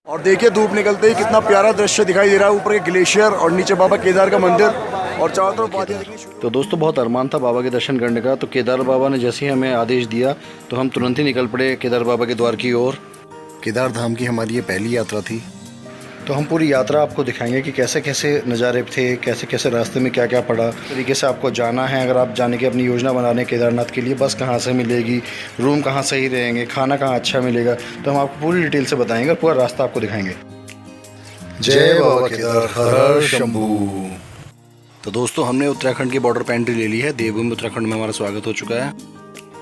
और देखिए धूप निकलते ही कितना प्यारा दृश्य दिखाई दे रहा है। ऊपर के ग्लेशियर और नीचे बाबा केदार का मंदिर और चारों तरफ वादियां दिखनी शुरू। तो दोस्तों बहुत अरमान था बाबा के दर्शन करने का, तो केदार बाबा ने जैसे ही हमें आदेश दिया तो हम तुरंत ही निकल पड़े केदार बाबा के द्वार की ओर। केदार धाम की हमारी ये पहली यात्रा थी, तो हम पूरी यात्रा आपको दिखाएंगे कि कैसे कैसे नज़ारे थे, कैसे कैसे रास्ते में क्या क्या पड़ा, तरीके से आपको जाना है। अगर आप जाने की अपनी योजना बना रहे हैं केदारनाथ के लिए, बस कहाँ से मिलेगी, रूम कहाँ सही रहेंगे, खाना कहाँ अच्छा मिलेगा, तो हम आपको पूरी डिटेल से बताएंगे और पूरा रास्ता आपको दिखाएंगे। जय बाबा केदार, हर हर शंभू। तो दोस्तों हमने उत्तराखंड की बॉर्डर पेंट्री ले ली है। देवभूमि उत्तराखंड में हमारा स्वागत हो चुका है।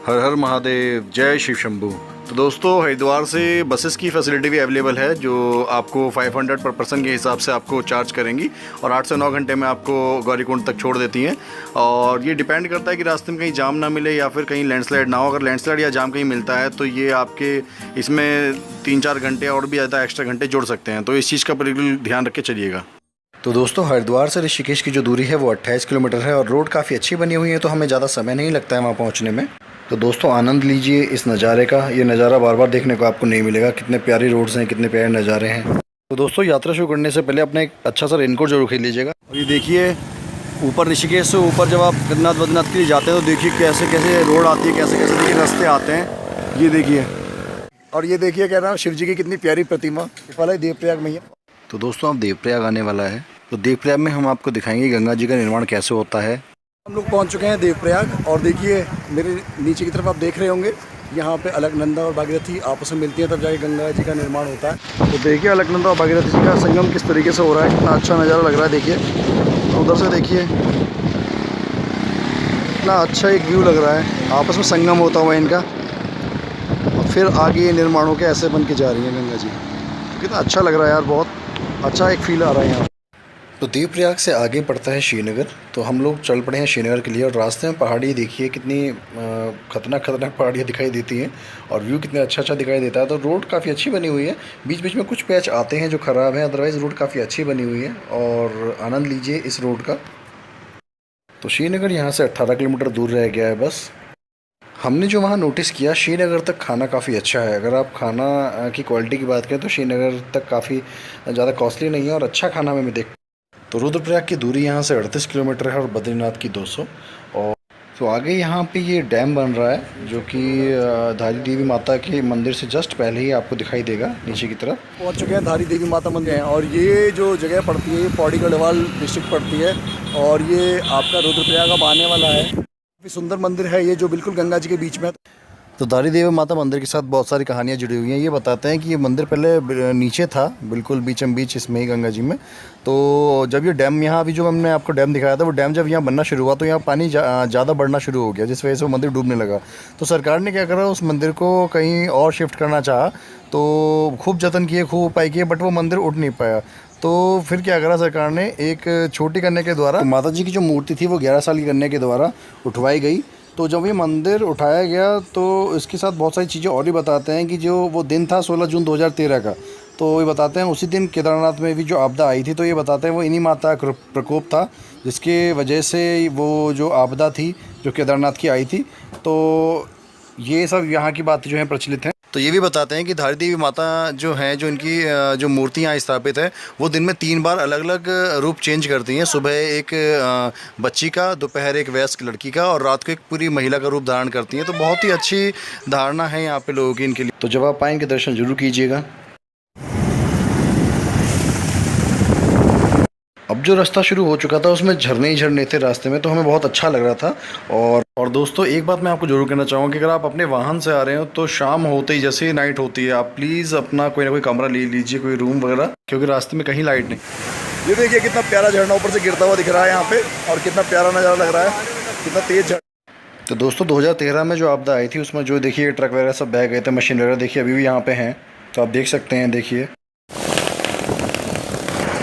हर हर महादेव, जय शिव शंभू। तो दोस्तों हरिद्वार से बसेस की फैसिलिटी भी अवेलेबल है, जो आपको 500 पर पर्सन के हिसाब से आपको चार्ज करेंगी और 8 से 9 घंटे में आपको गौरीकुंड तक छोड़ देती हैं। और ये डिपेंड करता है कि रास्ते में कहीं जाम ना मिले या फिर कहीं लैंडस्लाइड ना हो। अगर लैंडस्लाइड या जाम कहीं मिलता है तो ये आपके इसमें 3-4 घंटे और भी ज़्यादा एक्स्ट्रा घंटे जोड़ सकते हैं, तो इस चीज़ का बिल्कुल ध्यान रख के चलिएगा। तो दोस्तों हरिद्वार से ऋषिकेश की जो दूरी है वो 28 किलोमीटर है और रोड काफ़ी अच्छी बनी हुई है, तो हमें ज़्यादा समय नहीं लगता है वहाँ पहुँचने में। तो दोस्तों आनंद लीजिए इस नज़ारे का। ये नज़ारा बार बार देखने को आपको नहीं मिलेगा। कितने प्यारी रोड्स हैं, कितने प्यारे नज़ारे हैं। तो दोस्तों यात्रा शुरू करने से पहले अपना एक अच्छा सा रेनकोट जरूर खरीद लीजिएगा। और ये देखिए ऊपर ऋषिकेश से ऊपर जब आप गन्नाथ बद्रीनाथ के लिए जाते हैं तो देखिए कैसे कैसे रोड आती है, कैसे कैसे देखिए रास्ते आते हैं। ये देखिए, और ये देखिए कह रहा हूँ शिव जी की कितनी प्यारी प्रतिमा वाला है देवप्रयाग में। तो दोस्तों अब देवप्रयाग आने वाला है, तो देवप्रयाग में हम आपको दिखाएंगे गंगा जी का निर्माण कैसे होता है। हम लोग पहुंच चुके हैं देवप्रयाग और देखिए मेरे नीचे की तरफ आप देख रहे होंगे यहाँ पे अलकनंदा और भागीरथी आपस में मिलती है, तब जाके गंगा जी का निर्माण होता है। तो देखिए अलकनंदा और भागीरथी जी का संगम किस तरीके से हो रहा है, कितना अच्छा नज़ारा लग रहा है। देखिए तो उधर से देखिए कितना अच्छा एक व्यू लग रहा है, आपस में संगम होता हुआ इनका, और फिर आगे ये निर्माण होकर ऐसे बन के जा रही है गंगा जी। कितना अच्छा लग रहा है यार, बहुत अच्छा एक फील आ रहा है यहाँ। तो देवप्रयाग से आगे पड़ता है श्रीनगर, तो हम लोग चल पड़े हैं श्रीनगर के लिए। और रास्ते में पहाड़ी देखिए कितनी खतरनाक पहाड़ियाँ दिखाई देती हैं और व्यू कितना अच्छा दिखाई देता है। तो रोड काफ़ी अच्छी बनी हुई है, बीच बीच में कुछ पैच आते हैं जो ख़राब हैं, अदरवाइज़ रोड काफ़ी अच्छी बनी हुई है और आनंद लीजिए इस रोड का। तो श्रीनगर यहाँ से 18 किलोमीटर दूर रह गया है बस। हमने जो वहाँ नोटिस किया, श्रीनगर तक खाना काफ़ी अच्छा है। अगर आप खाना की क्वालिटी की बात करें तो श्रीनगर तक काफ़ी ज़्यादा कॉस्टली नहीं है और अच्छा खाना हमें देख। तो रुद्रप्रयाग की दूरी यहाँ से 38 किलोमीटर है और बद्रीनाथ की 200। और तो आगे यहाँ पे ये डैम बन रहा है जो कि धारी देवी माता के मंदिर से जस्ट पहले ही आपको दिखाई देगा। नीचे की तरफ पहुँच चुके हैं, धारी देवी माता मंदिर है और ये जो जगह पड़ती है ये पौड़ी गढ़वाल डिस्ट्रिक्ट पड़ती है और ये आपका रुद्रप्रयाग अब आने वाला है। काफ़ी सुंदर मंदिर है ये, जो बिल्कुल गंगा जी के बीच में। तो धारी देवी माता मंदिर के साथ बहुत सारी कहानियाँ जुड़ी हुई हैं। ये बताते हैं कि ये मंदिर पहले नीचे था, बिल्कुल बीचम बीच इसमें ही गंगा जी में। तो जब ये डैम यहाँ अभी जो हमने आपको डैम दिखाया था, वो डैम जब यहाँ बनना शुरू हुआ तो यहाँ पानी ज़्यादा बढ़ना शुरू हो गया, जिस वजह से वो मंदिर डूबने लगा। तो सरकार ने क्या करा, उस मंदिर को कहीं और शिफ्ट करना चाहा, तो खूब जतन किए, खूब उपाय किए, बट वो मंदिर उठ नहीं पाया। तो फिर क्या करा सरकार ने, एक छोटी कन्या के द्वारा माता जी की जो मूर्ति थी वो 11 साल की कन्या के द्वारा उठवाई गई। तो जब ये मंदिर उठाया गया तो इसके साथ बहुत सारी चीज़ें और भी बताते हैं कि जो वो दिन था 16 जून 2013 का, तो ये बताते हैं उसी दिन केदारनाथ में भी जो आपदा आई थी, तो ये बताते हैं वो इन्हीं माता का प्रकोप था जिसके वजह से वो जो आपदा थी जो केदारनाथ की आई थी। तो ये सब यहाँ की बातें जो हैं प्रचलित हैं। तो ये भी बताते हैं कि धारी देवी माता जो हैं, जो इनकी जो मूर्ति यहाँ स्थापित है, वो दिन में 3 बार अलग अलग रूप चेंज करती हैं। सुबह एक बच्ची का, दोपहर एक वयस्क लड़की का और रात को एक पूरी महिला का रूप धारण करती हैं। तो बहुत ही अच्छी धारणा है यहाँ पे लोगों की इनके लिए। तो जब आप आएँ इनके दर्शन जरूर कीजिएगा। अब जो रास्ता शुरू हो चुका था उसमें झरने ही झरने थे रास्ते में, तो हमें बहुत अच्छा लग रहा था। और दोस्तों एक बात मैं आपको जरूर कहना चाहूँगा कि अगर आप अपने वाहन से आ रहे हो तो शाम होते ही, जैसे ही नाइट होती है, आप प्लीज़ अपना कोई ना कोई कमरा ले लीजिए, कोई रूम वगैरह, क्योंकि रास्ते में कहीं लाइट नहीं। ये देखिए कितना प्यारा झरना ऊपर से गिरता हुआ दिख रहा है यहाँ पे, और कितना प्यारा नज़ारा लग रहा है, कितना तेज़ झरना। तो दोस्तों 2013 में जो आपदा आई थी उसमें जो देखिए ट्रक वगैरह सब बह गए थे, मशीन वगैरह देखिए अभी भी यहाँ पे हैं, तो आप देख सकते हैं। देखिए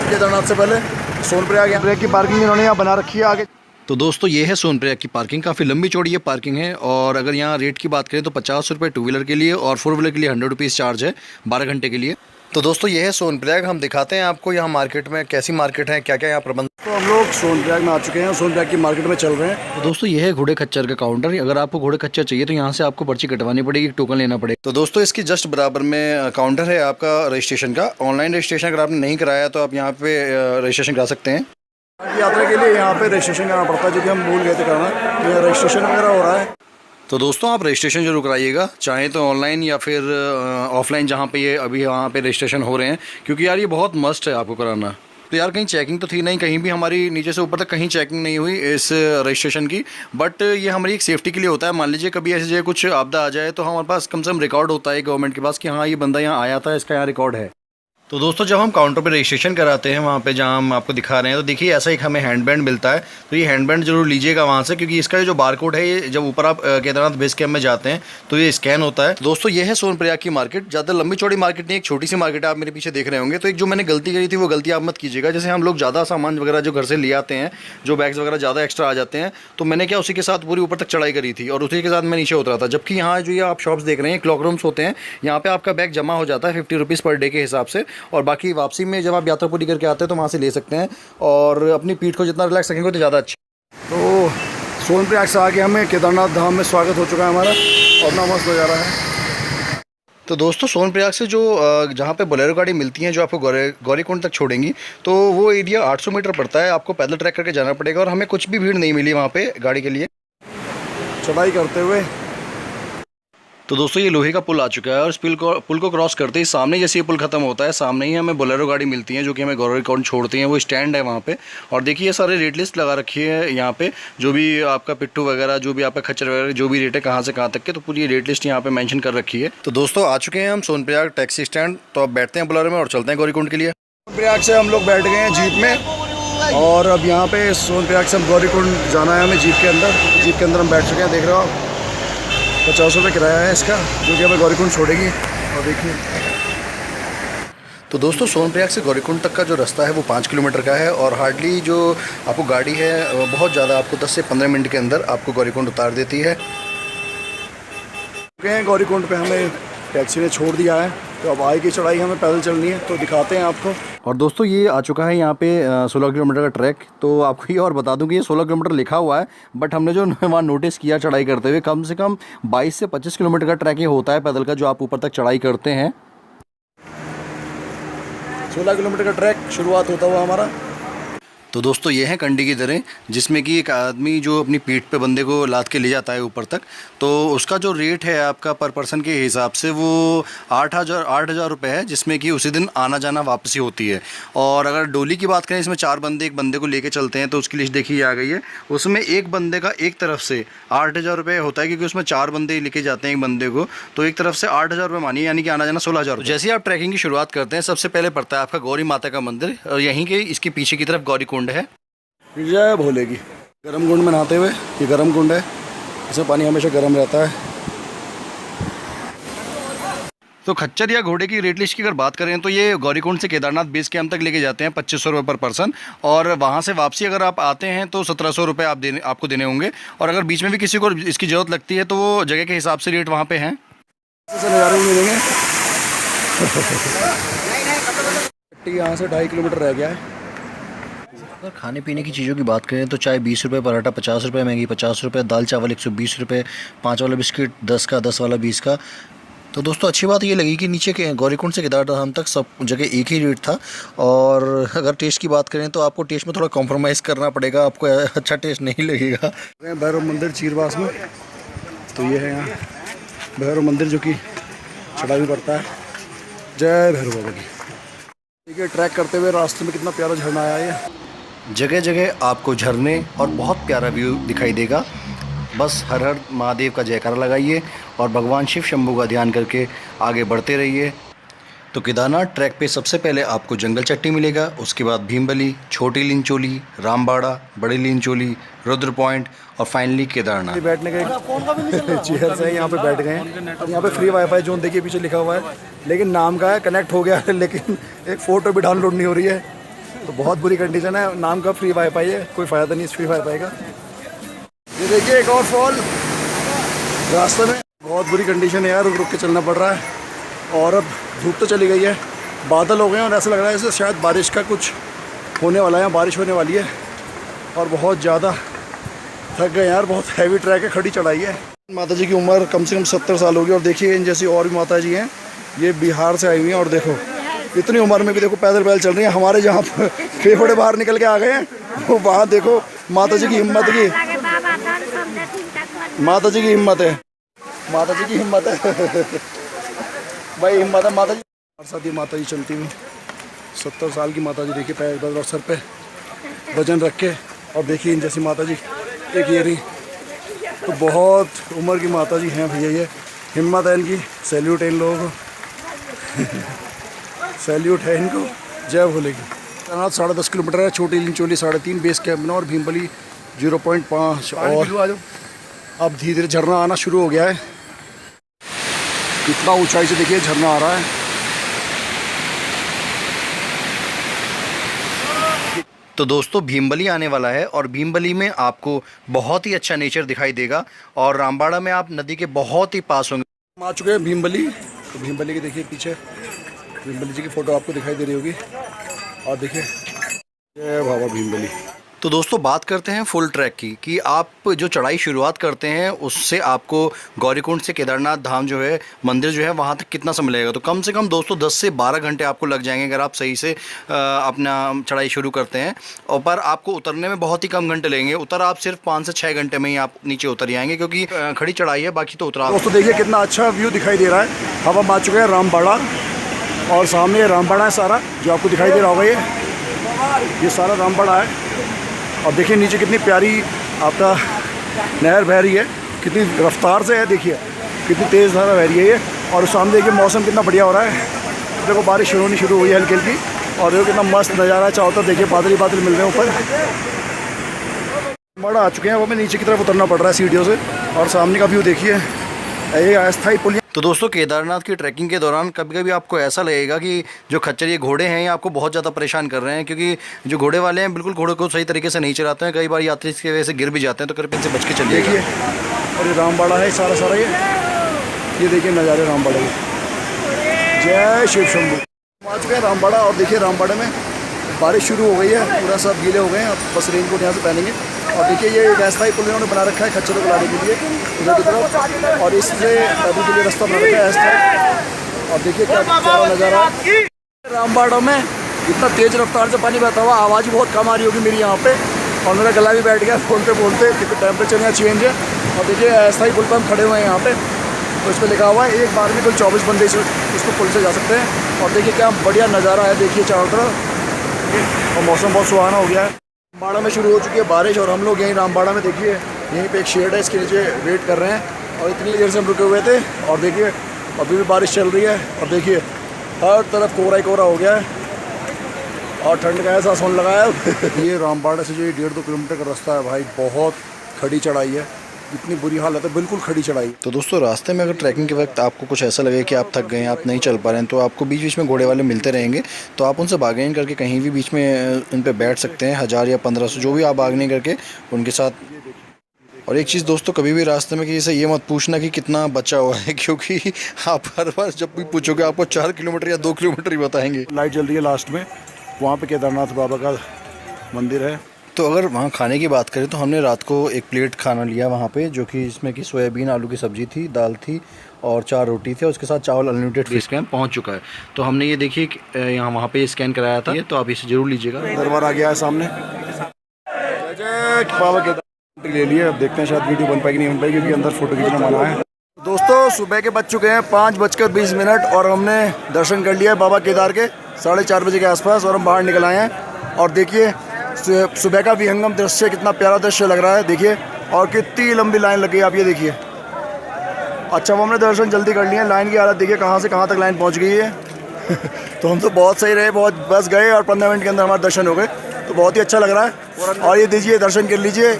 केदारनाथ से पहले सोनप्रयाग की पार्किंग इन्होंने यहाँ बना रखी है आगे। तो दोस्तों ये है सोनप्रयाग की पार्किंग, काफ़ी लंबी चौड़ी ये पार्किंग है। और अगर यहाँ रेट की बात करें तो 50 रुपये 2 व्हीलर के लिए और 4 व्हीलर के लिए 100 रुपीज़ चार्ज है 12 घंटे के लिए। तो दोस्तों ये है सोनप्रयाग। हम दिखाते हैं आपको यहाँ मार्केट में कैसी मार्केट है, क्या क्या यहाँ प्रबंध। तो हम लोग सोनप्रयाग में आ चुके हैं, सोनप्रयाग की मार्केट में चल रहे हैं। तो दोस्तों ये है घोड़े खच्चर का काउंटर। अगर आपको घोड़े खच्चर चाहिए तो यहाँ से आपको पर्ची कटवानी पड़ेगी, टोकन लेना पड़ेगा। तो दोस्तों इसकी जस्ट बराबर में काउंटर है आपका रजिस्ट्रेशन का। ऑनलाइन रजिस्ट्रेशन अगर आपने नहीं कराया तो आप यहाँ पे रजिस्ट्रेशन करा सकते हैं। यात्रा के लिए यहाँ पे रजिस्ट्रेशन करना पड़ता है, जो कि हम भूल गए थे करना। तो यहाँ रजिस्ट्रेशन वगैरह हो रहा है। तो दोस्तों आप रजिस्ट्रेशन जरूर कराइएगा, चाहे तो ऑनलाइन या फिर ऑफलाइन, जहाँ पे ये अभी वहाँ पे रजिस्ट्रेशन हो रहे हैं, क्योंकि यार ये बहुत मस्ट है आपको कराना। तो यार कहीं चेकिंग तो थी नहीं, कहीं भी हमारी नीचे से ऊपर तक कहीं चेकिंग नहीं हुई इस रजिस्ट्रेशन की। बट ये हमारी एक सेफ्टी के लिए होता है। मान लीजिए कभी ऐसी जगह कुछ आपदा आ जाए तो हमारे पास कम से कम रिकॉर्ड होता है गवर्नमेंट के पास कि हाँ ये बंदा यहाँ आया था, इसका यहाँ रिकॉर्ड है। तो दोस्तों जब हम काउंटर पे रजिस्ट्रेशन कराते हैं वहाँ पे जहाँ हम आपको दिखा रहे हैं, तो देखिए ऐसा एक हमें हैंडबैंड मिलता है। तो ये हैंडबैंड जरूर लीजिएगा वहाँ से, क्योंकि इसका जो बारकोड है ये जब ऊपर आप केदारनाथ बेस कैंप में जाते हैं तो ये स्कैन होता है। दोस्तों ये है सोनप्रयाग की मार्केट। ज़्यादा लंबी चौड़ी मार्केट नहीं, एक छोटी सी मार्केट है। आप मेरे पीछे देख रहे होंगे। तो एक जो मैंने गलती करी थी वो गलती आप मत कीजिएगा। जैसे हम लोग ज़्यादा सामान वगैरह जो घर से ले आते हैं, जो बैग्स वगैरह ज़्यादा एक्स्ट्रा आ जाते हैं, तो मैंने क्या उसी के साथ पूरी ऊपर तक चढ़ाई करी थी और उसी के साथ मैं नीचे उतरा था। जबकि यहाँ जो ये आप शॉप्स देख रहे हैं क्लॉक रूम्स होते हैं, यहाँ पे आपका बैग जमा हो जाता है 50 रुपीज़ पर डे के हिसाब से, और बाकी वापसी में जब आप यात्रा पूरी करके आते हैं तो वहाँ से ले सकते हैं। और अपनी पीठ को जितना रिलैक्स रखेंगे तो ज़्यादा अच्छा। तो सोनप्रयाग से आके हमें केदारनाथ धाम में स्वागत हो चुका है हमारा, और ना मस्त नज़ारा है। तो दोस्तों सोनप्रयाग से जो जहाँ पे बोलेरो गाड़ी मिलती हैं जो आपको गौरीकुंड तक छोड़ेंगी, तो वो एरिया 800 मीटर पड़ता है। आपको पैदल ट्रैक करके जाना पड़ेगा, और हमें कुछ भी भीड़ नहीं मिली वहाँ पे गाड़ी के लिए चढ़ाई करते हुए। तो दोस्तों ये लोहे का पुल आ चुका है, और इस पुल को क्रॉस करते ही सामने जैसे ये पुल खत्म होता है, सामने ही हमें बोलेरो गाड़ी मिलती है जो कि हमें गौरीकुंड छोड़ती हैं। वो स्टैंड है वहाँ पे, और देखिए ये सारे रेट लिस्ट लगा रखी है यहाँ पे, जो भी आपका पिट्ठू वगैरह, जो भी आपका खच्चर वगैरह, जो भी रेट है कहाँ से कहाँ तक के, तो पूरी रेट लिस्ट यहाँ पे मेंशन कर रखी है। तो दोस्तों आ चुके हैं हम सोनप्रयाग टैक्सी स्टैंड। तो अब बैठते हैं बोलेरो में और चलते हैं गौरीकुंड के लिए। सोनप्रयाग से हम लोग बैठ गए हैं जीप में, और अब यहाँ पे सोनप्रयाग से हम गौरीकुंड जाना है हमें जीप के अंदर। जीप के अंदर हम बैठ चुके हैं, देख रहे हो आप। 50 रुपये किराया है इसका, जो कि हमें गौरीकुंड छोड़ेगी। और देखिए तो दोस्तों सोनप्रयाग से गौरीकुंड तक का जो रास्ता है वो 5 किलोमीटर का है, और हार्डली जो आपको गाड़ी है बहुत ज़्यादा, आपको 10 से 15 मिनट के अंदर आपको गौरीकुंड उतार देती है। गौरीकुंड पे हमें टैक्सी ने छोड़ दिया है, तो अब आगे की चढ़ाई हमें पैदल चलनी है, तो दिखाते हैं आपको। और दोस्तों ये आ चुका है यहाँ पे 16 किलोमीटर का ट्रैक। तो आपको ये और बता दूं कि ये 16 किलोमीटर लिखा हुआ है, बट हमने जो वहाँ नोटिस किया चढ़ाई करते हुए, कम से कम 22 से 25 किलोमीटर का ट्रैक ये होता है पैदल का, जो आप ऊपर तक चढ़ाई करते हैं। 16 किलोमीटर का ट्रैक शुरुआत होता हुआ हमारा। तो दोस्तों ये हैं कंडी की दरें, जिसमें कि एक आदमी जो अपनी पीठ पे बंदे को लाद के ले जाता है ऊपर तक, तो उसका जो रेट है आपका पर पर्सन के हिसाब से वो 8,000 रुपये है, जिसमें कि उसी दिन आना जाना वापसी होती है। और अगर डोली की बात करें, इसमें 4 बंदे एक बंदे को लेके चलते हैं, तो उसकी लिस्ट देखिए आ गई है। उसमें एक बंदे का एक तरफ से 8,000 रुपये होता है, क्योंकि उसमें 4 बंदे लेके जाते हैं एक बंदे को, तो एक तरफ से 8,000 रुपये मानिए, यानी कि आना जाना 16,000। जैसे ही आप ट्रैकिंग की शुरुआत करते हैं, सबसे पहले पड़ता है आपका गौरी माता का मंदिर, और यहीं के इसके पीछे की तरफ गौरीकुंड है। जय भोले की गर्म कुंड में नहाते हुए, ये गर्म कुंड है, इसमें पानी हमेशा गर्म रहता है। तो खच्चर या घोड़े की रेट लिस्ट की अगर बात करें तो ये गौरीकुंड से केदारनाथ बेस कैंप तक लेके जाते हैं 2500 रुपये पर पर्सन, और वहाँ से वापसी अगर आप आते हैं तो 1700 रुपये आपको देने होंगे। और अगर बीच में भी किसी को इसकी ज़रूरत लगती है तो वो जगह के हिसाब से रेट वहाँ पे हैं। नज़ारे मिलेंगे। यहाँ से 2.5 किलोमीटर रह गया है। अगर खाने पीने की चीज़ों की बात करें तो चाय 20 रुपये, पराठा 50 रुपये, मैगी 50 रुपये, दाल चावल 120 रुपये, 5 वाला बिस्किट 10 का, 10 वाला 20 का। तो दोस्तों अच्छी बात ये लगी कि नीचे के गौरीकुंड से केदारधाम तक सब जगह एक ही रेट था। और अगर टेस्ट की बात करें तो आपको टेस्ट में थोड़ा कॉम्प्रोमाइज़ करना पड़ेगा, आपको अच्छा टेस्ट नहीं लगेगा। भैरव मंदिर चीरवास में, तो ये है यहाँ भैरव मंदिर, जो कि चढ़ाई भी पड़ता है। जय भैरव बाबा की। देखिए ट्रैक करते हुए रास्ते में कितना प्यारा झरना आया है। जगह जगह आपको झरने और बहुत प्यारा व्यू दिखाई देगा। बस हर हर महादेव का जयकारा लगाइए और भगवान शिव शंभू का ध्यान करके आगे बढ़ते रहिए। तो केदारनाथ ट्रैक पे सबसे पहले आपको जंगल चट्टी मिलेगा, उसके बाद भीमबली, छोटी लिंचोली, रामबाड़ा, बड़ी लिंचोली, रुद्र पॉइंट, और फाइनली केदारनाथ। बैठने का चेयर से यहाँ पे बैठ गए हैं। यहाँ पे फ्री वाईफाई जोन देखिए पीछे लिखा हुआ है, लेकिन नाम का है कनेक्ट हो गया है, लेकिन एक फ़ोटो भी डाउनलोड नहीं हो रही है। तो बहुत बुरी कंडीशन है, नाम का फ्री वाईफाई है, कोई फ़ायदा नहीं इस फ्री वाईफाई का। ये देखिए एक और फॉल रास्ते में, बहुत बुरी कंडीशन है यार, रुक रुक के चलना पड़ रहा है। और अब धूप तो चली गई है, बादल हो गए हैं, और ऐसा लग रहा है जैसे शायद बारिश का कुछ होने वाला है, बारिश होने वाली है और बहुत ज़्यादा थक गए यार। बहुत हैवी ट्रैक है, खड़ी चढ़ाई है। माता जी की उम्र कम से कम 70 साल होगी और देखिए इन जैसी और भी माता जी हैं, ये बिहार से आई हुई हैं और देखो इतनी उम्र में भी देखो पैदल चल रही हैं। हमारे जहाँ फेफड़े बाहर निकल के आ गए हैं, वो वहाँ देखो माता जी की हिम्मत की, माता जी की हिम्मत है, माता जी की हिम्मत है भाई, हिम्मत है माता जी। हमारे साथ ये माता जी चलती हुई 70 साल की माता जी, देखिए पैर पैदल और सर पे वजन रख के, और देखिए इन जैसी माता जी एक ये रही, तो बहुत उम्र की माता जी हैं भैया, ये हिम्मत है इनकी। सैल्यूट है इन लोगों को सैल्यूट है इनको, जय भोले की। केदारनाथ 10.5 किलोमीटर है, छोटी लिंचोली 3.5, बेस कैंप और भीमबली 0.5। और अब धीरे धीरे झरना आना शुरू हो गया है। कितना ऊंचाई से देखिए झरना आ रहा है। तो दोस्तों भीमबली आने वाला है और भीमबली में आपको बहुत ही अच्छा नेचर दिखाई देगा और रामबाड़ा में आप नदी के बहुत ही पास होंगे। हम आ चुके हैं भीमबली। तो भीमबली के देखिए पीछे भीमबली जी की फ़ोटो आपको दिखाई दे रही होगी, और देखिए जय बाबा भीमबली। तो दोस्तों बात करते हैं फुल ट्रैक की, कि आप जो चढ़ाई शुरुआत करते हैं उससे आपको गौरीकुंड से केदारनाथ धाम जो है मंदिर जो है वहाँ तक कितना समय लगेगा। तो कम से कम दोस्तों 10 से 12 घंटे आपको लग जाएंगे अगर आप सही से अपना चढ़ाई शुरू करते हैं। और पर आपको उतरने में बहुत ही कम घंटे लगेंगे। उतर आप सिर्फ 5 से 6 घंटे में ही आप नीचे उतर जाएंगे, क्योंकि खड़ी चढ़ाई है, बाकी तो उतरा। दोस्तों देखिए कितना अच्छा व्यू दिखाई दे रहा है। अब हम आ चुके हैं रामबाड़ा, और सामने रामबाड़ा है सारा, जो आपको दिखाई दे रहा होगा, ये सारा रामबाड़ा है। और देखिए नीचे कितनी प्यारी आपका नहर बह रही है, कितनी रफ्तार से है, देखिए कितनी तेज़ धारा बह रही है ये। और सामने देखिए मौसम कितना बढ़िया हो रहा है, देखो बारिश होनी शुरू हुई है हल्की हल्की, और देखो कितना मस्त नज़ारा है। चारों तरफ देखिए बादल ही बादल मिल रहे हैं ऊपर। बड़ा आ चुके हैं, वो हमें नीचे की तरफ उतरना पड़ रहा है सीढ़ियों से, और सामने का व्यू देखिए, ये अस्थाई पुल। तो दोस्तों केदारनाथ की ट्रैकिंग के दौरान कभी कभी आपको ऐसा लगेगा कि जो खच्चर ये घोड़े हैं ये आपको बहुत ज़्यादा परेशान कर रहे हैं, क्योंकि जो घोड़े वाले हैं बिल्कुल घोड़े को सही तरीके से नहीं चलाते हैं। कई बार यात्री इसकी वजह से गिर भी जाते हैं, तो कृपया इनसे बच के चलिए। देखिए और ये रामबाड़ा है सारा सारा, ये देखिए नज़ारे रामबाड़ा के। जय शिव शंभू। आ चुके हैं रामबाड़ा, और देखिए रामबाड़े में बारिश शुरू हो गई है, पूरा सब गीले हो गए हैं। अब बस रेनकोट यहाँ से पहनेंगे। और देखिए ये एक अस्थाई पुल इन्होंने बना रखा है खच्चरों को लाने के लिए उधर की तरफ, और इससे पैदल के लिए रास्ता बना रखा है अस्थाई। और देखिए क्या प्यारा नज़ारा है रामबाड़ा में। इतना तेज़ रफ्तार से पानी बहता हुआ, आवाज़ भी बहुत कम आ रही होगी मेरी यहाँ पे, और मेरा गला भी बैठ गया बोलते बोलते, क्योंकि टेम्परेचर यहाँ चेंज है। और देखिए अस्थाई पुल पर हम खड़े हुए हैं यहाँ पे, तो इस पर लिखा हुआ है एक बार में कुल 24 बंदे इसको पुल से जा सकते हैं। और देखिए क्या बढ़िया नज़ारा है, देखिए चारों तरफ, और मौसम बहुत सुहाना हो गया है। रामबाड़ा में शुरू हो चुकी है बारिश, और हम लोग यहीं रामबाड़ा में देखिए यहीं पे एक शेड है, इसके नीचे वेट कर रहे हैं। और इतनी देर से हम रुके हुए थे, और देखिए अभी भी बारिश चल रही है। और देखिए हर तरफ कोहरा ही कोहरा हो गया है, और ठंड का एहसास होने लगा है। ये रामबाड़ा से जो 1.5-2 किलोमीटर का रास्ता है भाई, बहुत खड़ी चढ़ाई है, इतनी बुरी हालत है, बिल्कुल खड़ी चढ़ाई। तो दोस्तों रास्ते में अगर ट्रैकिंग के वक्त आपको कुछ ऐसा लगे कि आप थक गए हैं, आप नहीं चल पा रहे हैं, तो आपको बीच बीच में घोड़े वाले मिलते रहेंगे। तो आप उनसे बार्गेनिंग करके कहीं भी बीच में उन पे बैठ सकते हैं, 1000 या 1500 जो भी आप बार्गेनिंग करके उनके साथ। और एक चीज़ दोस्तों, कभी भी रास्ते में किसी से ये मत पूछना कि कितना बचा हुआ है, क्योंकि आप हर बार जब भी पूछोगे आपको 4 किलोमीटर या 2 किलोमीटर ही बताएंगे। लाइट जल रही है लास्ट में, वहाँ पे केदारनाथ बाबा का मंदिर है। तो अगर वहाँ खाने की बात करें तो हमने रात को एक प्लेट खाना लिया वहाँ पे, जो कि इसमें कि सोयाबीन आलू की सब्ज़ी थी, दाल थी और 4 रोटी थी, और उसके साथ चावल अनलिमिटेड फ्री। स्कैन पहुँच चुका है, तो हमने ये देखिए यहाँ वहाँ पे स्कैन कराया था, तो आप इसे ज़रूर लीजिएगा। दरबार आ गया है सामने, बाबा केदारनाथ ले लिए। अब देखते हैं शायद वीडियो बन पाएगी नहीं बन पाएगी, क्योंकि अंदर फोटो खींचना मना है। दोस्तों सुबह के बज चुके हैं 5:20 और हमने दर्शन कर लिया है बाबा केदार के 4:30 बजे के आसपास, और हम बाहर निकल आए हैं। और देखिए सुबह का विहंगम दृश्य, कितना प्यारा दृश्य लग रहा है, देखिए। और कितनी लंबी लाइन लगी है, आप ये देखिए। अच्छा वो हमने दर्शन जल्दी कर लिए हैं, लाइन की हालत देखिए कहाँ से कहाँ तक लाइन पहुँच गई है। तो हम तो बहुत सही रहे, बहुत बस गए और 15 मिनट के अंदर हमारे दर्शन हो गए, तो बहुत ही अच्छा लग रहा है। और ये दीजिए दर्शन कर लीजिए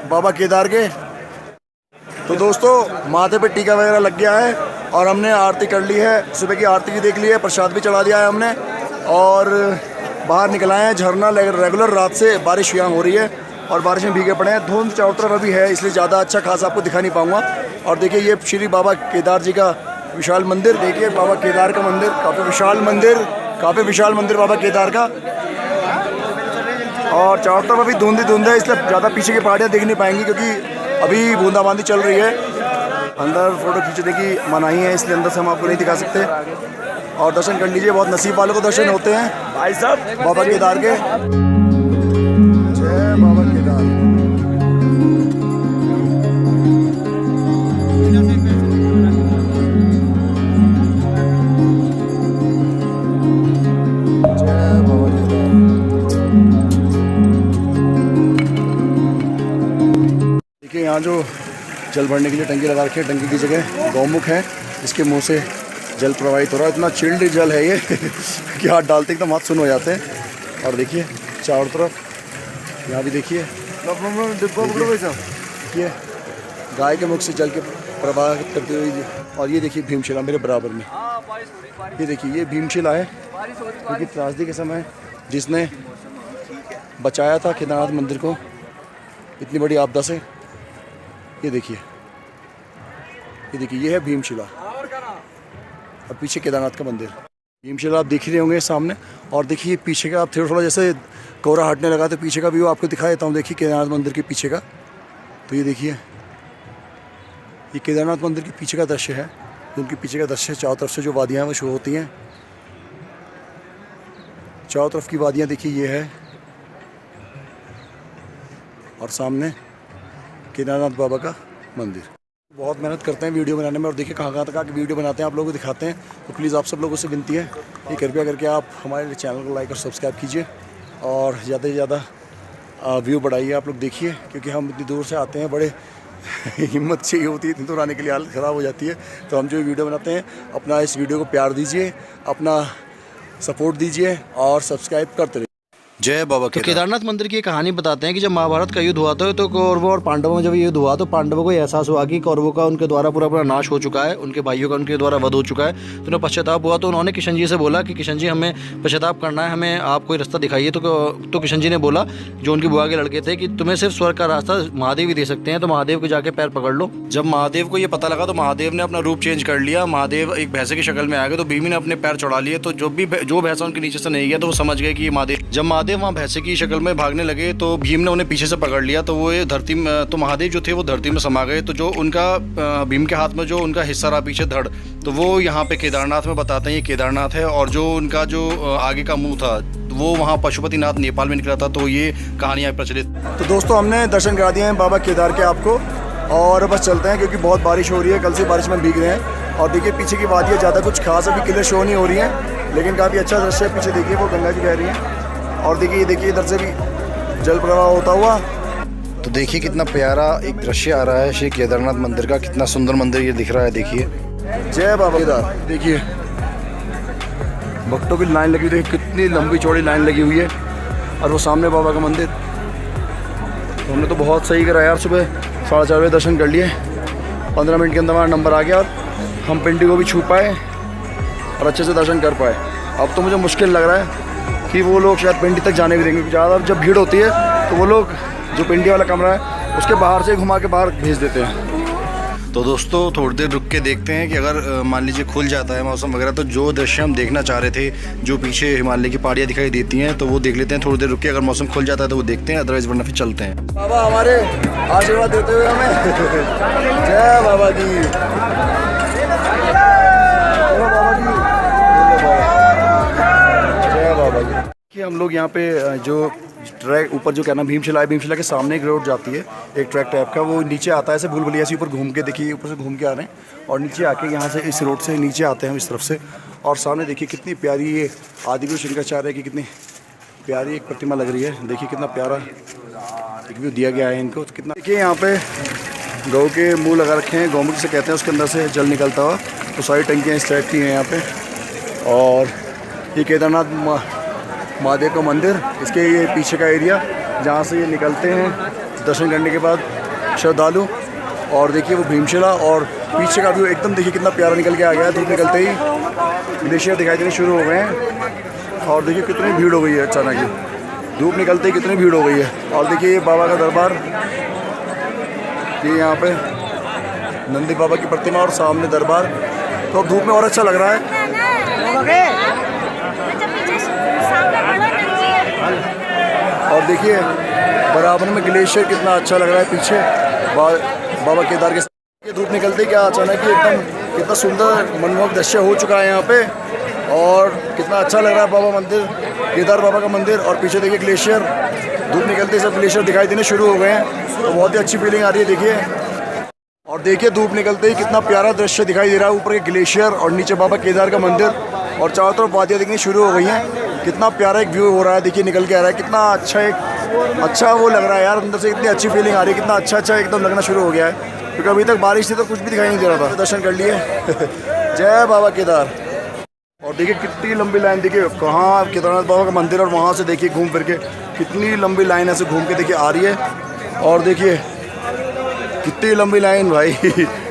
बाबा केदार के। तो दोस्तों माथे पे टीका वगैरह लग गया है, और हमने आरती कर ली है, सुबह की आरती भी देख ली है, प्रसाद भी चढ़ा दिया है हमने, और बाहर निकल आए हैं। झरना रेगुलर रात से बारिश यहाँ हो रही है, और बारिश में भीगे पड़े हैं। धुंध चारों तरफ अभी है, इसलिए ज़्यादा अच्छा खासा आपको दिखा नहीं पाऊँगा। और देखिए ये श्री बाबा केदार जी का विशाल मंदिर, देखिए बाबा केदार का मंदिर, काफ़ी विशाल मंदिर बाबा केदार का। और चारों तरफ अभी धुंध ही धुंध है, इसलिए ज़्यादा पीछे की पहाड़ियाँ देख नहीं पाएंगी क्योंकि अभी बूंदाबांदी चल रही है। अंदर फ़ोटो खींचने की मनाही है, इसलिए अंदर से हम आपको नहीं दिखा सकते। और दर्शन कर लीजिए, बहुत नसीब वालों को दर्शन होते हैं भाई साहब बाबा केदार के। जय बाबा केदार। यहाँ जो जल भरने के लिए टंकी लगा रखी है, टंकी की जगह गौमुख है, इसके मुंह से जल प्रवाहित हो रहा है। इतना चिल्ड जल है ये कि हाथ डालते एकदम हाथ सुन हो जाते हैं। और देखिए चारों तरफ, यहाँ भी देखिए गाय के मुख से जल के प्रवाहित करते हुए। और ये देखिए भीमशिला मेरे बराबर में, ये देखिए ये भीमशिला है क्योंकि त्रासदी के समय जिसने बचाया था केदारनाथ मंदिर को इतनी बड़ी आपदा से। ये देखिए ये है भीमशिला और पीछे केदारनाथ का मंदिर। भीमशिला आप देख ही रहे होंगे सामने। और देखिए पीछे का, आप थोड़ा जैसे कोहरा हटने लगा तो पीछे का व्यू आपको दिखा देता हूँ। देखिए केदारनाथ मंदिर के पीछे का, तो ये देखिए ये केदारनाथ मंदिर के पीछे का दृश्य है। उनके पीछे का दृश्य, चारों तरफ से जो वादियाँ हैं वो शो होती हैं, चारों तरफ की वादियाँ देखिए ये है। और सामने केदारनाथ बाबा का मंदिर। बहुत मेहनत करते हैं वीडियो बनाने में, और देखिए कहाँ कहाँ तक आके वीडियो बनाते हैं, आप लोगों को दिखाते हैं। तो प्लीज़ आप सब लोगों से विनती है कि कृपया करके आप हमारे चैनल को लाइक और सब्सक्राइब कीजिए और ज़्यादा से ज़्यादा व्यू बढ़ाइए। आप लोग देखिए क्योंकि हम इतनी दूर से आते हैं, बड़े हिम्मत चाहिए होती है, इतनी दूर आने के लिए हालत ख़राब हो जाती है। तो हम जो वीडियो बनाते हैं, अपना इस वीडियो को प्यार दीजिए, अपना सपोर्ट दीजिए और सब्सक्राइब करते रहिए। जय बाबा तो केदारनाथ मंदिर की कहानी बताते हैं कि जब महाभारत का युद्ध हुआ था तो कौरवों और पांडवों में जब युद्ध हुआ तो पांडवों को एहसास हुआ कि कौरवों का उनके द्वारा पूरा नाश हो चुका है, उनके भाइयों का उनके द्वारा वध हो चुका है। तो उन्हें पश्चाताप हुआ, तो उन्होंने किशन जी से बोला कि किशन जी हमें पश्चाताप करना है, हमें आप कोई रास्ता दिखाइए। तो किशन जी ने बोला, जो उनकी बुआ के लड़के थे, कि तुम्हें सिर्फ स्वर्ग का रास्ता महादेव ही दे सकते हैं, तो महादेव को जाके पैर पकड़ लो। जब महादेव को ये पता लगा तो महादेव ने अपना रूप चेंज कर लिया, महादेव एक भैंसे की शक्ल में आ गए। तो भीम ने अपने पैर चढ़ा लिए, तो जो भैंसा उनके नीचे से नहीं गया तो वो समझ गए कि ये महादेव। जब महादेव वहाँ भैंसे की शक्ल में भागने लगे तो भीम ने उन्हें पीछे से पकड़ लिया, तो वो धरती में, तो महादेव जो थे वो धरती में समा गए। तो जो उनका भीम के हाथ में जो उनका हिस्सा रहा पीछे धड़, तो वो यहाँ पे केदारनाथ में बताते हैं ये केदारनाथ है। और जो उनका जो आगे का मुंह था वो वहाँ पशुपतिनाथ नेपाल में निकला था। तो ये कहानियाँ प्रचलित। तो दोस्तों हमने दर्शन करा दिए हैं बाबा केदार के आपको, और बस चलते हैं क्योंकि बहुत बारिश हो रही है, कल से बारिश में भीग रहे हैं। और देखिए पीछे की वादियाँ ज़्यादा कुछ खास अभी क्लियर शो नहीं हो रही हैं, लेकिन काफ़ी अच्छा दृश्य है। पीछे देखिए वो गंगा जी बह रही हैं, और देखिए इधर से भी जल प्रवाह होता हुआ। तो देखिए कितना प्यारा एक दृश्य आ रहा है श्री केदारनाथ मंदिर का, कितना सुंदर मंदिर ये दिख रहा है। देखिए जय बाबा केदार। देखिए भक्तों की लाइन लगी हुई, देखिए कितनी लंबी चौड़ी लाइन लगी हुई है, और वो सामने बाबा का मंदिर। तो हमने तो बहुत सही करा यार, सुबह 4:30 बजे दर्शन कर लिए, 15 मिनट के अंदर हमारा नंबर आ गया और हम पिंडी को भी छू पाए और अच्छे से दर्शन कर पाए। अब तो मुझे मुश्किल लग रहा है कि वो लोग शायद पिंडी तक जाने भी देंगे, ज़्यादा जब भीड़ होती है तो वो लोग जो पिंडी वाला कमरा है उसके बाहर से घुमा के बाहर भेज देते हैं। तो दोस्तों थोड़ी देर रुक के देखते हैं कि अगर मान लीजिए खुल जाता है मौसम वगैरह, तो जो दृश्य हम देखना चाह रहे थे, जो पीछे हिमालय की पहाड़ियाँ दिखाई देती हैं, तो वो देख लेते हैं। थोड़ी देर रुक के अगर मौसम खुल जाता है तो वो देखते हैं, अदरवाइज वरना फिर चलते हैं। बाबा हमारे आशीर्वाद देते हुए हमें। जय बाबा जी। जय बाबा जी। कि हम लोग यहाँ पे जो ट्रैक ऊपर जो क्या ना भीमशिला है, भीमशिला के सामने एक रोड जाती है, एक ट्रैक टाइप का, वो नीचे आता है ऐसे भूल भुलैया से ऊपर घूम के। देखिए ऊपर से घूम के आ रहे हैं और नीचे आके यहाँ से इस रोड से नीचे आते हैं हम इस तरफ से। और सामने देखिए कितनी प्यारी ये आदिगुरु शंकराचार्य की कितनी प्यारी एक प्रतिमा लग रही है। देखिए कितना प्यारा एक व्यू दिया गया है इनको। तो कितना देखिए यहाँ पे गौ के मुँह लगा रखे हैं, गौमुख से कहते हैं, उसके अंदर से जल निकलता हुआ। तो सारी टंकियाँ इस टाइप की हैं यहाँ पे। और ये केदारनाथ महादेव का मंदिर, इसके ये पीछे का एरिया जहाँ से ये निकलते हैं दर्शन करने के बाद श्रद्धालु। और देखिए वो भीमशिला और पीछे का व्यू एकदम देखिए कितना प्यारा निकल के आ गया है। धूप निकलते ही ग्लेशियर दिखाई देने शुरू हो गए हैं, और देखिए कितनी भीड़ हो गई है अचानक ही, धूप निकलते ही कितनी भीड़ हो गई है। और देखिए ये बाबा का दरबार, ये यहाँ पे नंदी बाबा की प्रतिमा और सामने दरबार। तो अब धूप में और अच्छा लग रहा है। और और देखिए बराबर में ग्लेशियर कितना अच्छा लग रहा है पीछे बाबा केदार के। ये धूप निकलते क्या अचानक ही एकदम कितना सुंदर मनमोहक दृश्य हो चुका है यहाँ पे, और कितना अच्छा लग रहा है बाबा मंदिर, केदार बाबा का मंदिर। और पीछे देखिए ग्लेशियर, धूप निकलते सब ग्लेशियर दिखाई देने शुरू हो गए हैं, तो बहुत ही अच्छी फीलिंग आ रही है। देखिए और देखिए धूप निकलते ही कितना प्यारा दृश्य दिखाई दे रहा है, ऊपर के ग्लेशियर और नीचे बाबा केदार का मंदिर, और चारों तरफ वादियाँ दिखनी शुरू हो गई हैं। कितना प्यारा एक व्यू हो रहा है, देखिए निकल के आ रहा है, कितना अच्छा वो लग रहा है यार, अंदर से इतनी अच्छी फीलिंग आ रही है, कितना अच्छा एकदम लगना शुरू हो गया है, क्योंकि अभी तक बारिश थी तो कुछ भी दिखाई नहीं दे रहा था। दर्शन कर लिए जय बाबा केदार। और देखिए कितनी लंबी लाइन, देखिए कहाँ केदारनाथ बाबा का मंदिर, और वहाँ से देखिए घूम फिर के कितनी लंबी लाइन ऐसे घूम के देखिए आ रही है। और देखिए कितनी लंबी लाइन भाई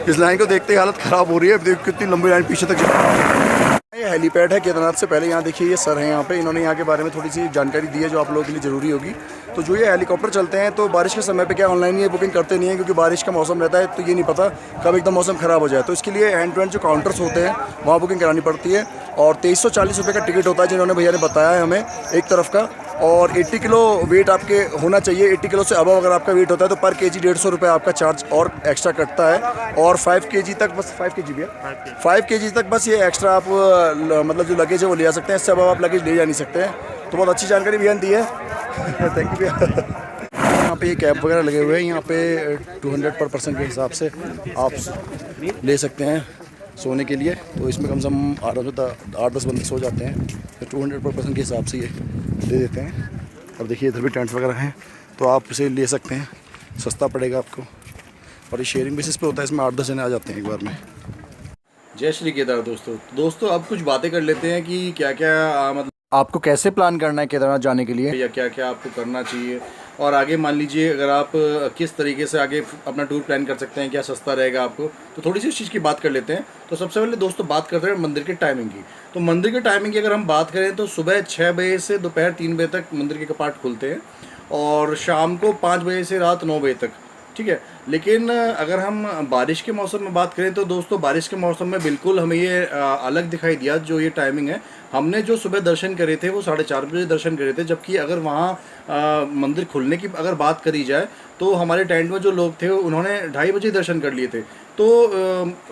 इस लाइन को देखते ही हालत ख़राब हो रही है। देखिए कितनी लंबी लाइन पीछे तक। ये हेलीपैड है केदारनाथ से पहले। यहाँ देखिए ये सर हैं यहाँ पे, इन्होंने यहाँ के बारे में थोड़ी सी जानकारी दी है जो आप लोगों के लिए ज़रूरी होगी। तो जो ये हेलीकॉप्टर चलते हैं तो बारिश के समय पे क्या ऑनलाइन ये बुकिंग करते नहीं है, क्योंकि बारिश का मौसम रहता है, तो ये नहीं पता कब एकदम मौसम ख़राब हो जाए, तो इसके लिए हैंड टू हैंड जो काउंटर्स होते हैं वहाँ बुकिंग करानी पड़ती है। और 2340 रुपये का टिकट होता है, जिन्होंने भैया ने बताया है हमें एक तरफ का। और 80 किलो वेट आपके होना चाहिए, 80 किलो से अबव अगर आपका वेट होता है तो पर केजी 150 रुपये आपका चार्ज और एक्स्ट्रा कटता है। और 5 केजी तक बस 5 केजी भी है, 5 केजी तक बस ये एक्स्ट्रा आप मतलब जो लगेज है वो ले जा सकते हैं, इससे अबव आप लगेज ले जा नहीं सकते हैं। तो बहुत अच्छी जानकारी भैया ने दी है थैंक यू भैया। यहाँ पे ये कैब वगैरह लगे हुए हैं, यहाँ पे 200 पर पर्सन के हिसाब से आप ले सकते हैं सोने के लिए। तो इसमें कम से कम 8-10 बंदे सो जाते हैं, तो 200 पर पर्सन के हिसाब से ये दे देते हैं। और देखिए इधर भी टेंट्स वगैरह हैं, तो आप इसे ले सकते हैं, सस्ता पड़ेगा आपको। और ये शेयरिंग बेसिस पे होता है, इसमें 8-10 जने आ जाते हैं एक बार में। जय श्री केदार दोस्तों अब कुछ बातें कर लेते हैं कि क्या क्या मतलब आपको कैसे प्लान करना है केदारनाथ जाने के लिए, या क्या क्या आपको करना चाहिए, और आगे मान लीजिए अगर आप किस तरीके से आगे अपना टूर प्लान कर सकते हैं, क्या सस्ता रहेगा आपको। तो थोड़ी सी इस चीज़ की बात कर लेते हैं। तो सबसे पहले दोस्तों बात करते हैं मंदिर के टाइमिंग की। तो मंदिर के टाइमिंग की अगर हम बात करें तो सुबह 6 बजे से दोपहर 3 बजे तक मंदिर के कपाट खुलते हैं, और शाम को 5 बजे से रात 9 बजे तक, ठीक है। लेकिन अगर हम बारिश के मौसम में बात करें तो दोस्तों बारिश के मौसम में बिल्कुल हमें ये अलग दिखाई दिया जो ये टाइमिंग है। हमने जो सुबह दर्शन करे थे वो 4:30 बजे दर्शन करे थे, जबकि अगर वहाँ मंदिर खुलने की अगर बात करी जाए तो हमारे टेंट में जो लोग थे उन्होंने 2:30 बजे दर्शन कर लिए थे। तो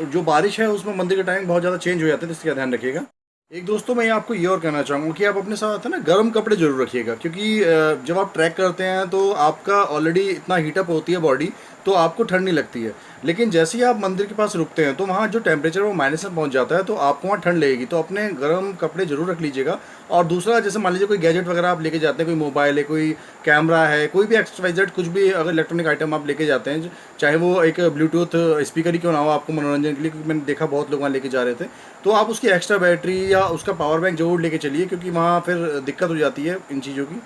जो बारिश है उसमें मंदिर का टाइम बहुत ज़्यादा चेंज हो जाता है, तो इसका ध्यान रखिएगा। एक दोस्तों मैं आपको ये और कहना चाहूँगा कि आप अपने साथ है ना गर्म कपड़े जरूर रखिएगा, क्योंकि जब आप ट्रैक करते हैं तो आपका ऑलरेडी इतना हीटअप होती है बॉडी, तो आपको ठंड नहीं लगती है। लेकिन जैसे ही आप मंदिर के पास रुकते हैं तो वहाँ जो टेम्परेचर वो माइनस में पहुँच जाता है, तो आपको वहाँ ठंड लगेगी, तो अपने गर्म कपड़े जरूर रख लीजिएगा। और दूसरा, जैसे मान लीजिए कोई गैजेट वगैरह आप लेके जाते हैं, कोई मोबाइल है, कोई कैमरा है, कोई भी XYZ कुछ भी अगर इलेक्ट्रॉनिक आइटम आप लेके जाते हैं, चाहे वो एक ब्लूटूथ स्पीकर ही क्यों ना हो आपको मनोरंजन के लिए, क्योंकि मैंने देखा बहुत लोग वहाँ लेके जा रहे थे, तो आप उसकी एक्स्ट्रा बैटरी या उसका पावर बैंक जरूर लेके चलिए, क्योंकि वहाँ फिर दिक्कत हो जाती है इन चीज़ों की।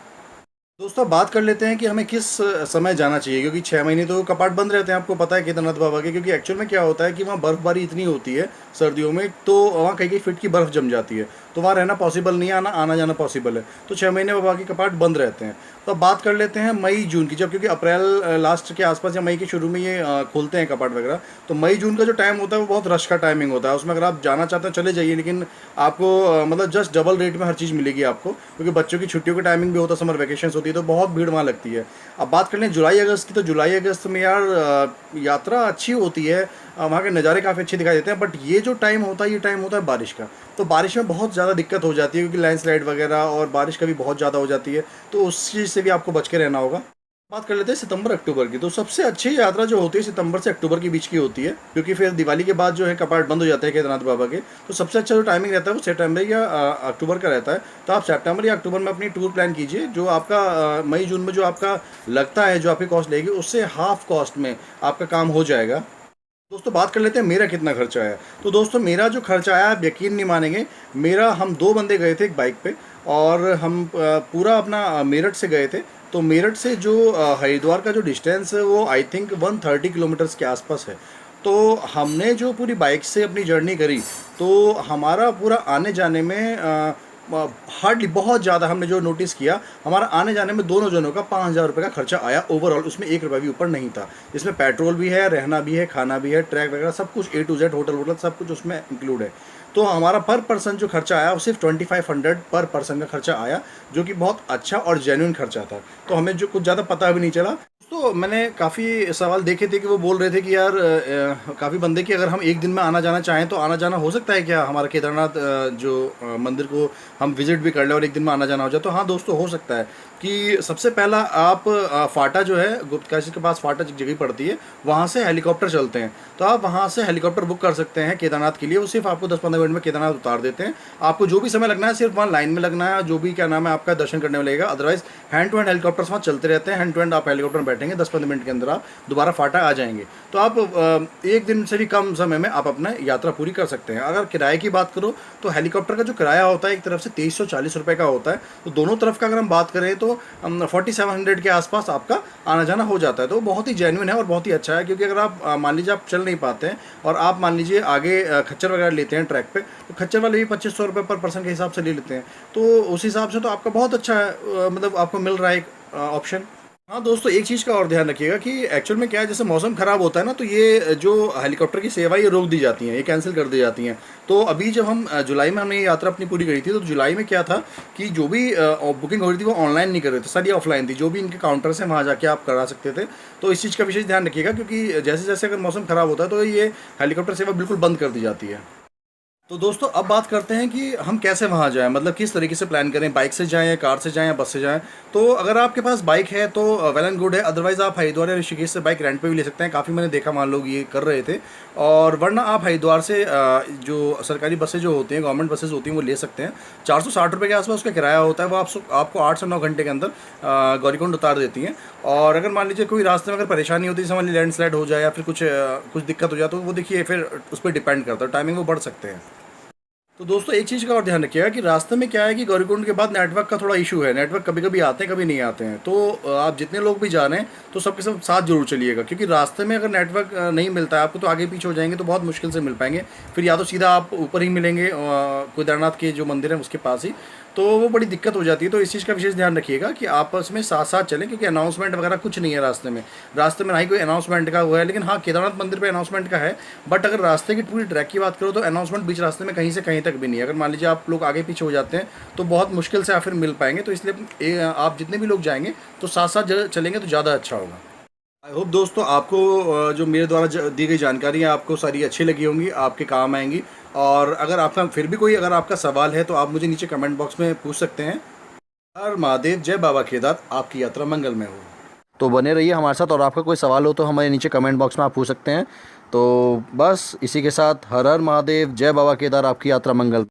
दोस्तों बात कर लेते हैं कि हमें किस समय जाना चाहिए, क्योंकि 6 महीने तो कपाट बंद रहते हैं, आपको पता है केदारनाथ बाबा के। क्योंकि एक्चुअल में क्या होता है कि वहाँ बर्फ़बारी इतनी होती है सर्दियों में, तो वहाँ कई फीट की बर्फ़ जम जाती है, तो वहाँ रहना पॉसिबल नहीं है, आना जाना पॉसिबल है। तो 6 महीने बाबा के कपाट बंद रहते हैं। तो अब बात कर लेते हैं मई जून की, जब क्योंकि अप्रैल लास्ट के आसपास या मई के शुरू में ये खोलते हैं कपाट वगैरह। तो मई जून का जो टाइम होता है वो बहुत रश का टाइमिंग होता है, उसमें अगर आप जाना चाहते हैं चले जाइए, लेकिन आपको मतलब जस्ट डबल रेट में हर चीज़ मिलेगी आपको, क्योंकि बच्चों की छुट्टियों का टाइमिंग भी होता है, समर वैकेशन होती है, तो बहुत भीड़ वहाँ लगती है। अब बात कर लें जुलाई अगस्त की, तो जुलाई अगस्त में यार यात्रा अच्छी होती है, वहाँ के नज़ारे काफ़ी अच्छे दिखाई देते हैं। बट ये जो टाइम होता है ये टाइम होता है बारिश का, तो बारिश में बहुत ज़्यादा दिक्कत हो जाती है, क्योंकि लैंडस्लाइड वगैरह और बारिश का भी बहुत ज़्यादा हो जाती है, तो उस चीज़ से भी आपको बच के रहना होगा। बात कर लेते हैं सितंबर अक्टूबर की। तो सबसे अच्छी यात्रा जो होती है सितंबर से अक्टूबर के बीच की होती है, क्योंकि फिर दिवाली के बाद जो है कपाट बंद हो जाते हैं केदारनाथ बाबा के। तो सबसे अच्छा जो टाइमिंग रहता है वो सितंबर या अक्टूबर का रहता है। तो आप सितंबर या अक्टूबर में अपनी टूर प्लान कीजिए, जो आपका मई जून में जो आपका लगता है जो आपकी कॉस्ट लगेगी उससे हाफ कॉस्ट में आपका काम हो जाएगा। दोस्तों बात कर लेते हैं मेरा कितना खर्चा आया। तो दोस्तों मेरा जो खर्चा आया आप यकीन नहीं मानेंगे, मेरा हम 2 बंदे गए थे एक बाइक पे, और हम पूरा अपना मेरठ से गए थे। तो मेरठ से जो हरिद्वार का जो डिस्टेंस है वो आई थिंक 130 किलोमीटर्स के आसपास है। तो हमने जो पूरी बाइक से अपनी जर्नी करी, तो हमारा पूरा आने जाने में हार्डली बहुत ज़्यादा हमने जो नोटिस किया, हमारा आने जाने में दोनों जनों का 5,000 रुपये का खर्चा आया ओवरऑल। उसमें 1 रुपया भी ऊपर नहीं था। इसमें पेट्रोल भी है, रहना भी है, खाना भी है, ट्रैक वगैरह सब कुछ A to Z, होटल वोटल सब कुछ उसमें इंक्लूड है। तो हमारा पर पर्सन जो खर्चा आया वो सिर्फ 2500 पर पर्सन का खर्चा आया, जो कि बहुत अच्छा और जेन्युइन खर्चा था। तो हमें जो कुछ ज़्यादा पता भी नहीं चला। तो मैंने काफ़ी सवाल देखे थे कि वो बोल रहे थे कि यार काफ़ी बंदे कि अगर हम एक दिन में आना जाना चाहें तो आना जाना हो सकता है क्या हमारा केदारनाथ मंदिर को हम विज़िट भी कर लें और एक दिन में आना जाना हो जाए। तो हाँ दोस्तों, हो सकता है कि सबसे पहला आप फाटा जो है गुप्तकाशी के पास, फाटा जगह पड़ती है, वहाँ से हेलीकॉप्टर चलते हैं। तो आप वहाँ से हेलीकॉप्टर बुक कर सकते हैं केदारनाथ के लिए। वो सिर्फ आपको 10-15 मिनट में केदारनाथ उतार देते हैं। आपको जो भी समय लगना है सिर्फ वहाँ लाइन में लगना है, जो भी क्या नाम है आपका दर्शन करने में लगेगा। Otherwise hand to hand helicopters वहाँ चलते रहते हैं। हैंड टू हैंड आप हेलीकॉप्टर में बैठेंगे, 10-15 मिनट के अंदर आप दोबारा फाटा आ जाएंगे। तो आप एक दिन से भी कम समय में आप अपना यात्रा पूरी कर सकते हैं। अगर किराए की बात करो तो हेलीकॉप्टर का जो किराया होता है एक तरफ से 2340 रुपये का होता है। तो दोनों तरफ का अगर हम बात करें तो 4700 के आसपास आपका आना जाना हो जाता है। तो बहुत ही जेन्युइन है और बहुत ही अच्छा है, क्योंकि अगर आप मान लीजिए आप चल नहीं पाते हैं और आप मान लीजिए आगे खच्चर वगैरह लेते हैं ट्रैक पे, तो खच्चर वाले भी 2500 रुपये पर पर्सन के हिसाब से ले लेते हैं। तो उस हिसाब से तो आपका बहुत अच्छा है, मतलब आपको मिल रहा है एक ऑप्शन। हाँ दोस्तों, एक चीज़ का और ध्यान रखिएगा कि एक्चुअल में क्या है, जैसे मौसम ख़राब होता है ना, तो ये जो हेलीकॉप्टर की सेवा ये रोक दी जाती हैं, ये कैंसिल कर दी जाती हैं। तो अभी जब हम जुलाई में हमने ये यात्रा अपनी पूरी करी थी, तो जुलाई में क्या था कि जो भी बुकिंग हो रही थी वो ऑनलाइन नहीं कर रहे थे, सारी ऑफलाइन थी। जो भी इनके काउंटर्स हैं वहाँ जाके आप करा सकते थे। तो इस चीज़ का विशेष ध्यान रखिएगा, क्योंकि जैसे जैसे अगर मौसम ख़राब होता है तो ये हेलीकॉप्टर सेवा बिल्कुल बंद कर दी जाती है। तो दोस्तों अब बात करते हैं कि हम कैसे वहाँ जाएं, मतलब किस तरीके से प्लान करें, बाइक से जाएं या कार से जाएं या बस से जाएं। तो अगर आपके पास बाइक है तो वेल एंड गुड है, अदरवाइज़ आप हरिद्वार या ऋषिकेश से बाइक रेंट पे भी ले सकते हैं। काफ़ी मैंने देखा वहाँ लोग ये कर रहे थे। और वरना आप हरिद्वार से जो सरकारी बसें जो होती हैं, गवर्नमेंट बसेज होती हैं, वो ले सकते हैं। 460 रुपये के आसपास उसका किराया होता है। वो आपको 8 से 9 घंटे के अंदर गौरीकुंड उतार देती हैं। और अगर मान लीजिए कोई रास्ते में अगर परेशानी होती है, जैसे मान लीजिए लैंडस्लाइड हो जाए या फिर कुछ दिक्कत हो जाए, तो वो देखिए फिर उस पर डिपेंड करता है, टाइमिंग वो बढ़ सकते हैं। तो दोस्तों एक चीज़ का और ध्यान रखिएगा कि रास्ते में क्या है कि गौरीकुंड के बाद नेटवर्क का थोड़ा इशू है। नेटवर्क कभी कभी आते हैं, कभी नहीं आते हैं। तो आप जितने लोग भी जा रहे हैं तो सबके सब साथ जरूर चलिएगा, क्योंकि रास्ते में अगर नेटवर्क नहीं मिलता है आपको तो आगे पीछे हो जाएंगे, तो बहुत मुश्किल से मिल पाएंगे। फिर या तो सीधा आप ऊपर ही मिलेंगे केदारनाथ के जो मंदिर है उसके पास ही, तो वो बड़ी दिक्कत हो जाती है। तो इस चीज़ का विशेष ध्यान रखिएगा कि आपस में साथ साथ चलें, क्योंकि अनाउंसमेंट वगैरह कुछ नहीं है रास्ते में ना ही कोई अनाउंसमेंट का हुआ है। लेकिन हाँ, केदारनाथ मंदिर पे अनाउंसमेंट का है, बट अगर रास्ते की पूरी ट्रैक की बात करो तो अनाउंसमेंट बीच रास्ते में कहीं से कहीं तक भी नहीं है। अगर मान लीजिए आप लोग आगे पीछे हो जाते हैं तो बहुत मुश्किल से आप फिर मिल पाएंगे। तो इसलिए आप जितने भी लोग जाएंगे तो साथ साथ चलेंगे तो ज़्यादा अच्छा होगा। आई होप दोस्तों आपको जो मेरे द्वारा दी गई जानकारी है आपको सारी अच्छी लगी होंगी, आपके काम आएंगी। और अगर आपका फिर भी कोई अगर आपका सवाल है तो आप मुझे नीचे कमेंट बॉक्स में पूछ सकते हैं। हर महादेव, जय बाबा केदार, आपकी यात्रा मंगलमय हो। तो बने रहिए हमारे साथ, और आपका कोई सवाल हो तो हमारे नीचे कमेंट बॉक्स में आप पूछ सकते हैं। तो बस इसी के साथ हर हर महादेव, जय बाबा केदार, आपकी यात्रा मंगल।